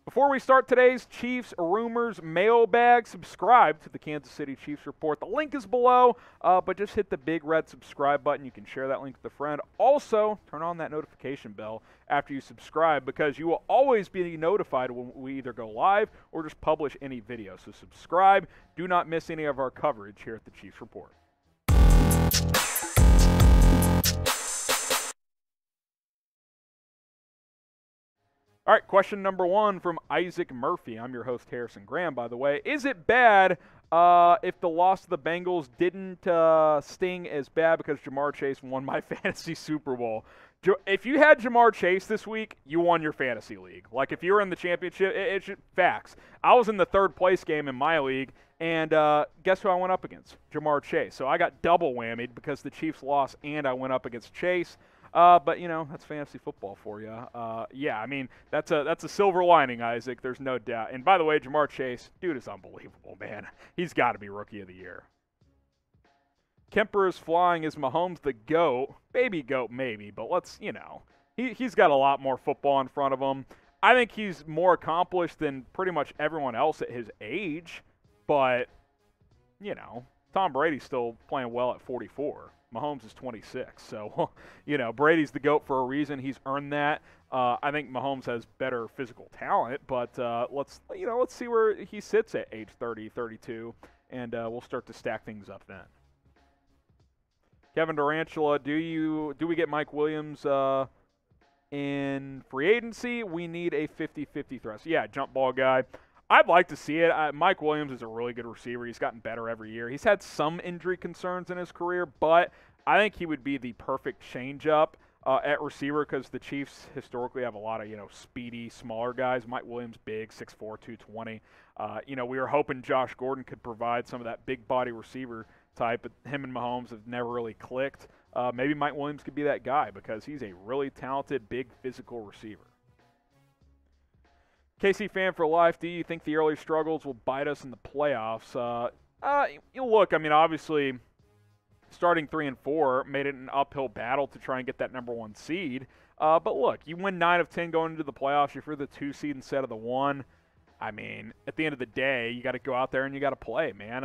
Before we start today's Chiefs Rumors mailbag, subscribe to the Kansas City Chiefs Report. The link is below, but just hit the big red subscribe button. You can share that link with a friend. Also, turn on that notification bell after you subscribe because you will always be notified when we either go live or just publish any video. So subscribe. Do not miss any of our coverage here at the Chiefs Report. All right, question number 1 from Isaac Murphy. I'm your host, Harrison Graham, by the way. Is it bad if the loss to the Bengals didn't sting as bad because Ja'Marr Chase won my fantasy Super Bowl? If you had Ja'Marr Chase this week, you won your fantasy league. Like, if you were in the championship, it's facts. I was in the third place game in my league, and guess who I went up against? Ja'Marr Chase. So I got double whammied because the Chiefs lost and I went up against Chase. But, you know, that's fantasy football for you. Yeah, I mean, that's a silver lining, Isaac. There's no doubt. And, by the way, Ja'Marr Chase, dude is unbelievable, man. He's got to be Rookie of the Year. Kemper is flying. Is Mahomes the GOAT? Baby GOAT, maybe. But let's, you know, he's got a lot more football in front of him. I think he's more accomplished than pretty much everyone else at his age. But, you know, Tom Brady's still playing well at 44. Mahomes is 26, so, you know, Brady's the GOAT for a reason. He's earned that. I think Mahomes has better physical talent, but let's see where he sits at age 30, 32, and we'll start to stack things up then. Kevin Durantula, do we get Mike Williams in free agency? We need a 50-50 thrust. Yeah, jump ball guy. I'd like to see it. Mike Williams is a really good receiver. He's gotten better every year. He's had some injury concerns in his career, but I think he would be the perfect change-up at receiver because the Chiefs historically have a lot of, you know, speedy, smaller guys. Mike Williams, big, 6'4", 220. You know, we were hoping Josh Gordon could provide some of that big-body receiver type, but him and Mahomes have never really clicked. Maybe Mike Williams could be that guy because he's a really talented, big, physical receiver. KC fan for life, do you think the early struggles will bite us in the playoffs? Look, I mean, obviously, starting 3-4 made it an uphill battle to try and get that number 1 seed. But look, you win 9 of 10 going into the playoffs. You're for the 2 seed instead of the 1. I mean, at the end of the day, you got to go out there and you got to play, man.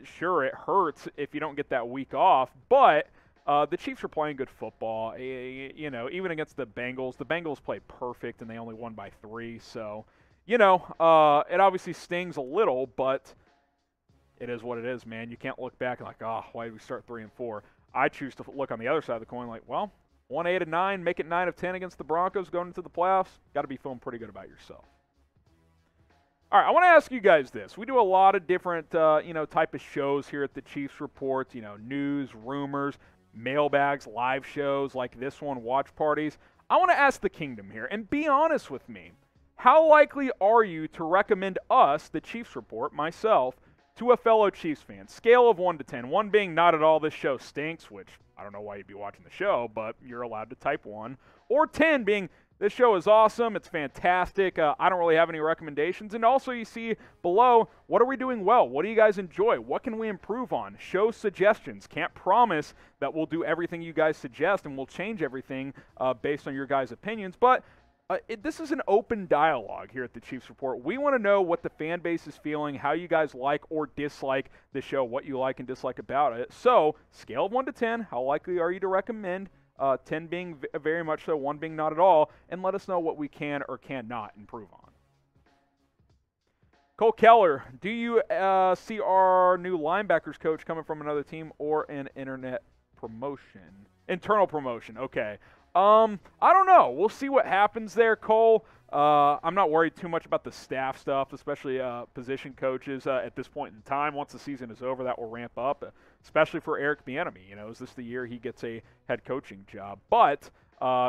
Sure, it hurts if you don't get that week off, but the Chiefs are playing good football. You know, even against the Bengals played perfect, and they only won by 3. So, you know, it obviously stings a little, but it is what it is, man. You can't look back and like, oh, why did we start 3-4? I choose to look on the other side of the coin like, well, 1 8 of 9, make it 9 of 10 against the Broncos going into the playoffs. Got to be feeling pretty good about yourself. All right, I want to ask you guys this. We do a lot of different, you know, type of shows here at the Chiefs Report, you know, news, rumors, mailbags, live shows like this one, watch parties. I want to ask the kingdom here, and be honest with me. How likely are you to recommend us, the Chiefs Report, myself, to a fellow Chiefs fan? Scale of 1 to 10. 1 being not at all, this show stinks, which I don't know why you'd be watching the show, but you're allowed to type 1. Or 10 being, this show is awesome, it's fantastic, I don't really have any recommendations. And also you see below, what are we doing well? What do you guys enjoy? What can we improve on? Show suggestions. Can't promise that we'll do everything you guys suggest and we'll change everything based on your guys' opinions, but this is an open dialogue here at the Chiefs Report. We want to know what the fan base is feeling, how you guys like or dislike the show, what you like and dislike about it. So, scale of 1 to 10, how likely are you to recommend? 10 being very much so, 1 being not at all, and let us know what we can or cannot improve on. Cole Keller, do you see our new linebackers coach coming from another team or an internal promotion? Okay. I don't know. We'll see what happens there, Cole. I'm not worried too much about the staff stuff, especially position coaches at this point in time. Once the season is over, that will ramp up, especially for Eric Bieniemy. You know, is this the year he gets a head coaching job? But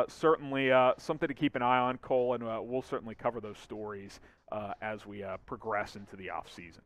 certainly something to keep an eye on, Cole, and we'll certainly cover those stories as we progress into the offseason.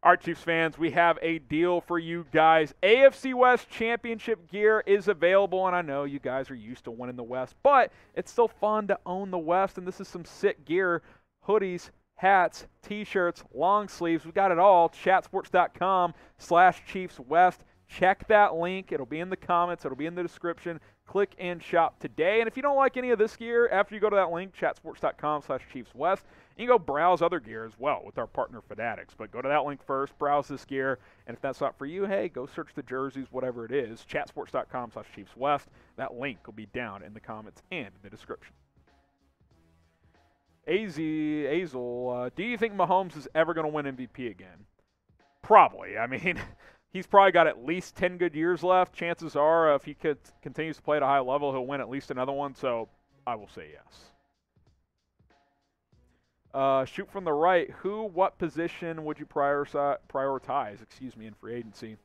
All right, Chiefs fans, we have a deal for you guys. AFC West Championship gear is available, and I know you guys are used to winning the West, but it's still fun to own the West, and this is some sick gear, hoodies, hats, T-shirts, long sleeves. We got it all. Chatsports.com/ChiefsWest. Check that link. It'll be in the comments. It'll be in the description. Click and shop today. And if you don't like any of this gear, after you go to that link, chatsports.com/ChiefsWest, you can go browse other gear as well with our partner Fanatics. But go to that link first, browse this gear, and if that's not for you, hey, go search the jerseys, whatever it is, chatsports.com/ChiefsWest. That link will be down in the comments and the description. Azel, do you think Mahomes is ever going to win MVP again? Probably. I mean, he's probably got at least 10 good years left. Chances are, if he continues to play at a high level, he'll win at least another one. So I will say yes. Shoot from the right. What position would you prioritize? In free agency?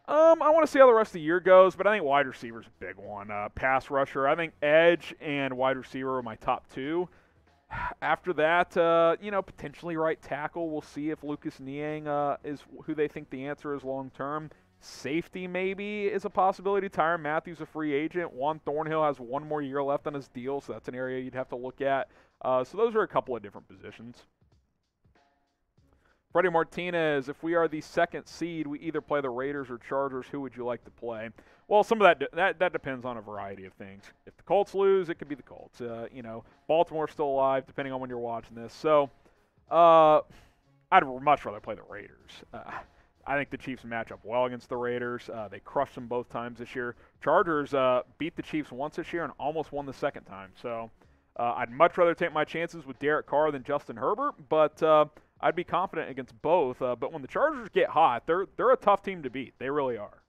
I want to see how the rest of the year goes, but I think wide receiver is a big one. Pass rusher. I think edge and wide receiver are my top two. After that, potentially right tackle. We'll see if Lucas Niang is who they think the answer is long term. Safety maybe is a possibility. Tyrann Mathieu, a free agent. Juan Thornhill has one more year left on his deal, so that's an area you'd have to look at. So those are a couple of different positions. Fredi Martinez, if we are the second seed, we either play the Raiders or Chargers. Who would you like to play? Well, some of that depends on a variety of things. If the Colts lose, it could be the Colts. Baltimore's still alive, depending on when you're watching this. So, I'd much rather play the Raiders. I think the Chiefs match up well against the Raiders. They crushed them both times this year. Chargers beat the Chiefs once this year and almost won the second time. So, I'd much rather take my chances with Derek Carr than Justin Herbert, but I'd be confident against both. But when the Chargers get hot, they're a tough team to beat. They really are.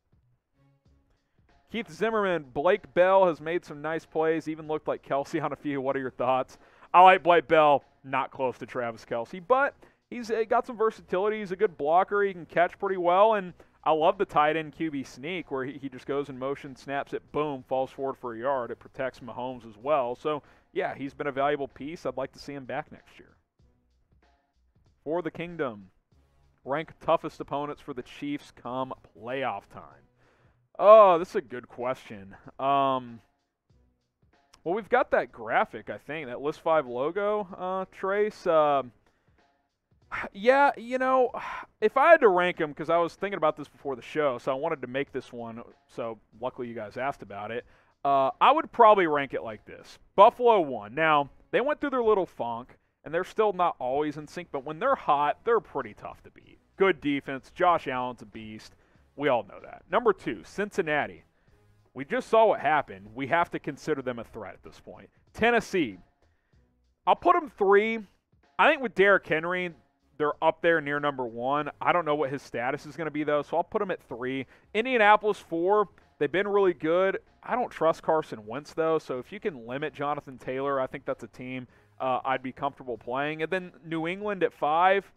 Keith Zimmerman, Blake Bell has made some nice plays, even looked like Kelsey on a few. What are your thoughts? I like Blake Bell, not close to Travis Kelce, but he's got some versatility. He's a good blocker. He can catch pretty well, and I love the tight end QB sneak where he just goes in motion, snaps it, boom, falls forward for a yard. It protects Mahomes as well. So, yeah, he's been a valuable piece. I'd like to see him back next year. For the Kingdom, rank toughest opponents for the Chiefs come playoff time. Oh, this is a good question. Well, we've got that graphic, I think, that List 5 logo, Trace. Yeah, if I had to rank them, because I was thinking about this before the show, so I wanted to make this one, so luckily you guys asked about it. I would probably rank it like this. Buffalo 1. Now, they went through their little funk, and they're still not always in sync, but when they're hot, they're pretty tough to beat. Good defense. Josh Allen's a beast. We all know that. Number 2, Cincinnati. We just saw what happened. We have to consider them a threat at this point. Tennessee. I'll put them 3. I think with Derrick Henry, they're up there near number 1. I don't know what his status is going to be, though, so I'll put them at 3. Indianapolis 4. They've been really good. I don't trust Carson Wentz, though, so if you can limit Jonathan Taylor, I think that's a team I'd be comfortable playing. And then New England at 5.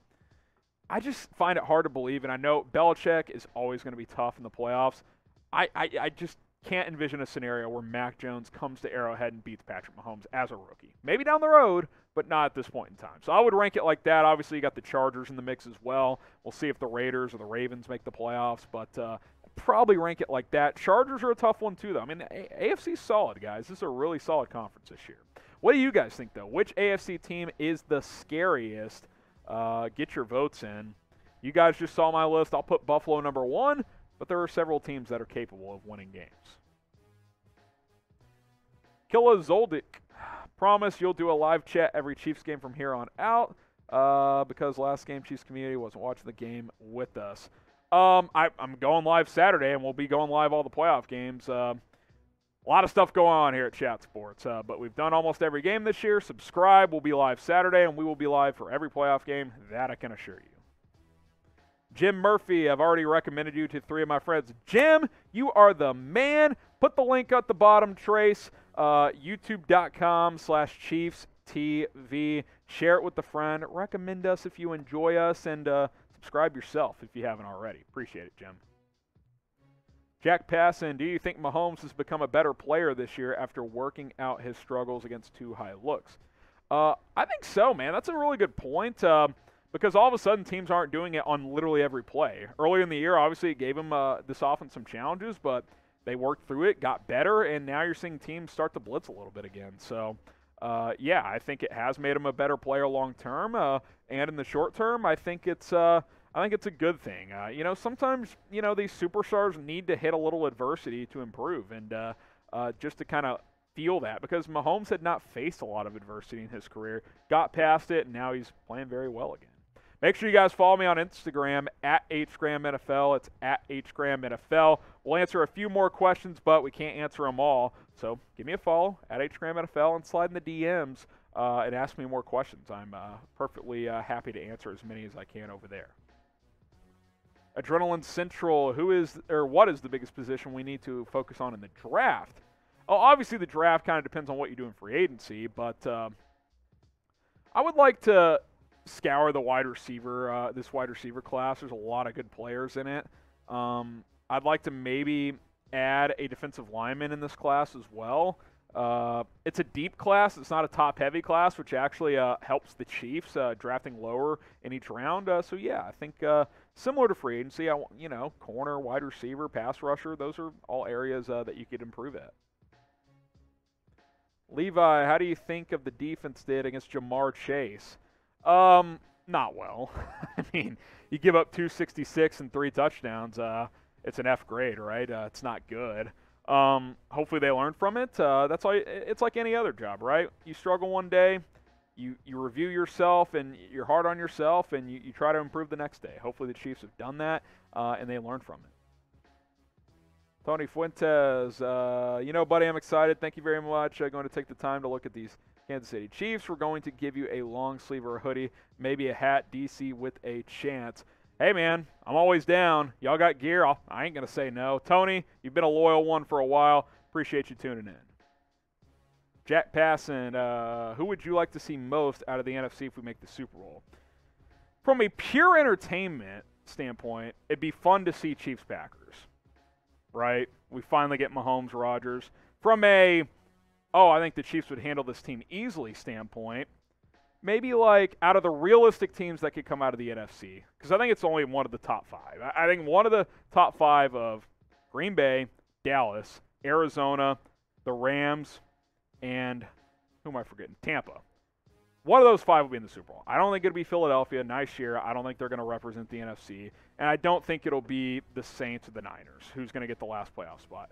I just find it hard to believe, and I know Belichick is always going to be tough in the playoffs. I just can't envision a scenario where Mac Jones comes to Arrowhead and beats Patrick Mahomes as a rookie. Maybe down the road, but not at this point in time. So I would rank it like that. Obviously, you got the Chargers in the mix as well. We'll see if the Raiders or the Ravens make the playoffs, but probably rank it like that. Chargers are a tough one, too, though. I mean, the AFC's solid, guys. This is a really solid conference this year. What do you guys think, though? Which AFC team is the scariest? Get your votes in. You guys just saw my list. I'll put Buffalo number 1, but there are several teams that are capable of winning games. Killua Zoldyck, promise you'll do a live chat every Chiefs game from here on out because last game Chiefs community wasn't watching the game with us. I'm going live Saturday, and we'll be going live all the playoff games. A lot of stuff going on here at Chat Sports, but we've done almost every game this year. Subscribe. We'll be live Saturday, and we will be live for every playoff game. That I can assure you. Jim Murphy, I've already recommended you to 3 of my friends. Jim, you are the man. Put the link at the bottom, Trace, youtube.com/ChiefsTV. Share it with a friend. Recommend us if you enjoy us, and subscribe yourself if you haven't already. Appreciate it, Jim. Jack Passan, do you think Mahomes has become a better player this year after working out his struggles against too high looks? I think so, man. That's a really good point because all of a sudden teams aren't doing it on literally every play. Earlier in the year, obviously, it gave him this offense some challenges, but they worked through it, got better, and now you're seeing teams start to blitz a little bit again. So, yeah, I think it has made him a better player long term, and in the short term, I think it's a good thing. Sometimes these superstars need to hit a little adversity to improve, and just to kind of feel that, because Mahomes had not faced a lot of adversity in his career, got past it, and now he's playing very well again. Make sure you guys follow me on Instagram at HGramNFL. It's at HGramNFL. We'll answer a few more questions, but we can't answer them all. So give me a follow at HGramNFL and slide in the DMs and ask me more questions. I'm perfectly happy to answer as many as I can over there. Adrenaline Central, what is the biggest position we need to focus on in the draft? Oh, obviously the draft kind of depends on what you do in free agency, but I would like to scour the wide receiver, this wide receiver class. There's a lot of good players in it. I'd like to maybe add a defensive lineman in this class as well. It's a deep class. It's not a top-heavy class, which actually helps the Chiefs drafting lower in each round. So, yeah, I think similar to free agency, corner, wide receiver, pass rusher, those are all areas that you could improve at. Levi, how do you think of the defense did against Jamar Chase? Not well. I mean, you give up 266 and 3 touchdowns. It's an F grade, right? It's not good. Hopefully they learn from it. That's all. It's like any other job, right? You struggle one day, you review yourself, and you're hard on yourself, and you try to improve the next day. Hopefully the Chiefs have done that, and they learn from it. Tony Fuentes, buddy, I'm excited. Thank you very much. I'm going to take the time to look at these Kansas City Chiefs. We're going to give you a long sleeve or a hoodie, maybe a hat, DC with a chance. Hey, man, I'm always down. Y'all got gear. I ain't going to say no. Tony, you've been a loyal one for a while. Appreciate you tuning in. Jack Passan, who would you like to see most out of the NFC if we make the Super Bowl? From a pure entertainment standpoint, it'd be fun to see Chiefs-Packers. Right? We finally get Mahomes, Rodgers. From I think the Chiefs would handle this team easily standpoint, maybe like out of the realistic teams that could come out of the NFC, because I think it's only one of the top 5. I think one of the top 5 of Green Bay, Dallas, Arizona, the Rams, and who am I forgetting? Tampa. One of those 5 will be in the Super Bowl. I don't think it'll be Philadelphia. Nice year. I don't think they're going to represent the NFC. And I don't think it'll be the Saints or the Niners who's going to get the last playoff spot.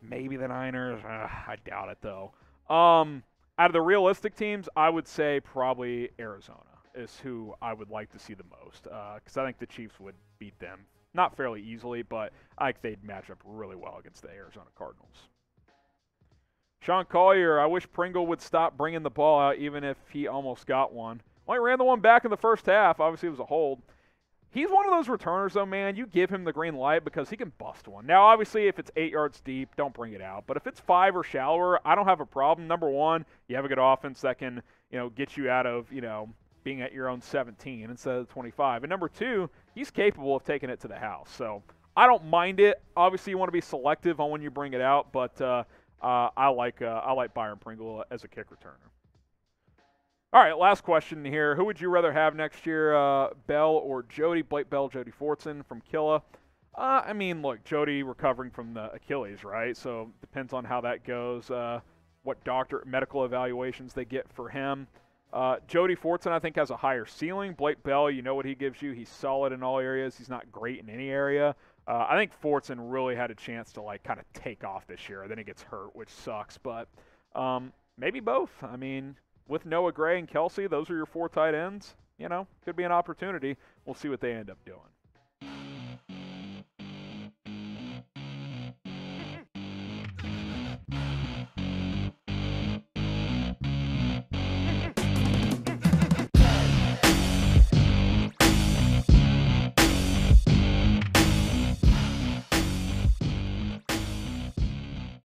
Maybe the Niners. I doubt it, though. Out of the realistic teams, I would say probably Arizona is who I would like to see the most, because I think the Chiefs would beat them. Not fairly easily, but I think they'd match up really well against the Arizona Cardinals. Sean Collier, I wish Pringle would stop bringing the ball out even if he almost got one. Well, he ran the one back in the first half. Obviously, it was a hold. He's one of those returners, though, man. You give him the green light because he can bust one. Now, obviously, if it's 8 yards deep, don't bring it out. But if it's 5 or shallower, I don't have a problem. Number one, you have a good offense that can, get you out of, being at your own 17 instead of 25. And number two, he's capable of taking it to the house. So I don't mind it. Obviously, you want to be selective on when you bring it out, but I like Byron Pringle as a kick returner. All right, last question here. Who would you rather have next year, Bell or Jody? Blake Bell, Jody Fortson from Killua. Look, Jody recovering from the Achilles, right? So depends on how that goes, what medical evaluations they get for him. Jody Fortson, I think, has a higher ceiling. Blake Bell, you know what he gives you. He's solid in all areas. He's not great in any area. I think Fortson really had a chance to, kind of take off this year. Then he gets hurt, which sucks. But maybe both. With Noah Gray and Kelsey, those are your 4 tight ends. Could be an opportunity. We'll see what they end up doing.